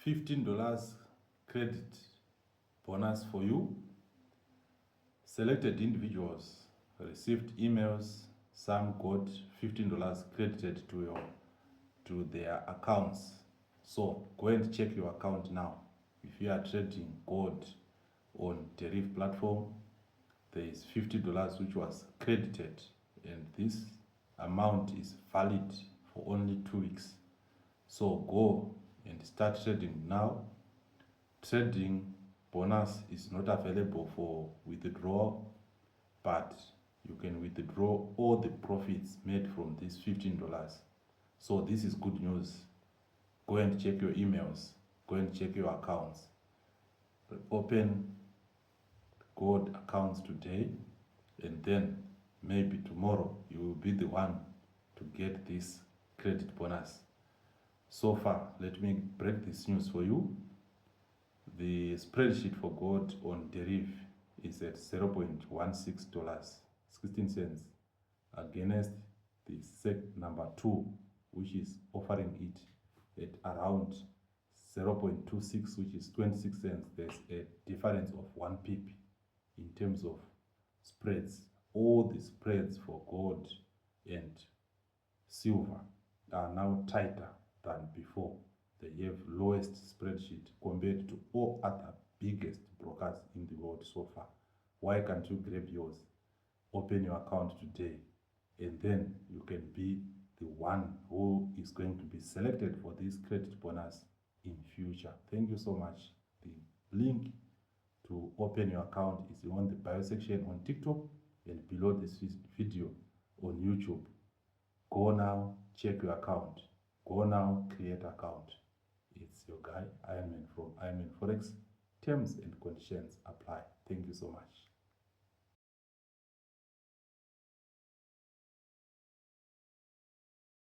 $15 credit bonus for you. Selected individuals received emails. Some got $15 credited to their accounts. So go and check your account now. If you are trading gold on Deriv platform, there is $50 which was credited, and this amount is valid for only 2 weeks. So go and start trading now. Trading bonus is not available for withdrawal, but you can withdraw all the profits made from this $15. So this is good news. Go and check your emails, go and check your accounts. Open gold accounts today, and then maybe tomorrow you will be the one to get this credit bonus. So far, let me break this news for you. The spreadsheet for gold on Deriv is at $0.16.16 against the SEC number 2, which is offering it at around 0.26, which is 26 cents. There's a difference of 1 pip in terms of spreads. All the spreads for gold and silver are now tighter than before. They have lowest spreadsheet compared to all other biggest brokers in the world so far. Why can't you grab yours? Open your account today, and then you can be the one who is going to be selected for this credit bonus in future. Thank you so much. The link to open your account is on the bio section on TikTok and below this video on YouTube. Go now, check your account. Go now, create account. It's your guy, Ironman from Ironman Forex. Terms and conditions apply. Thank you so much.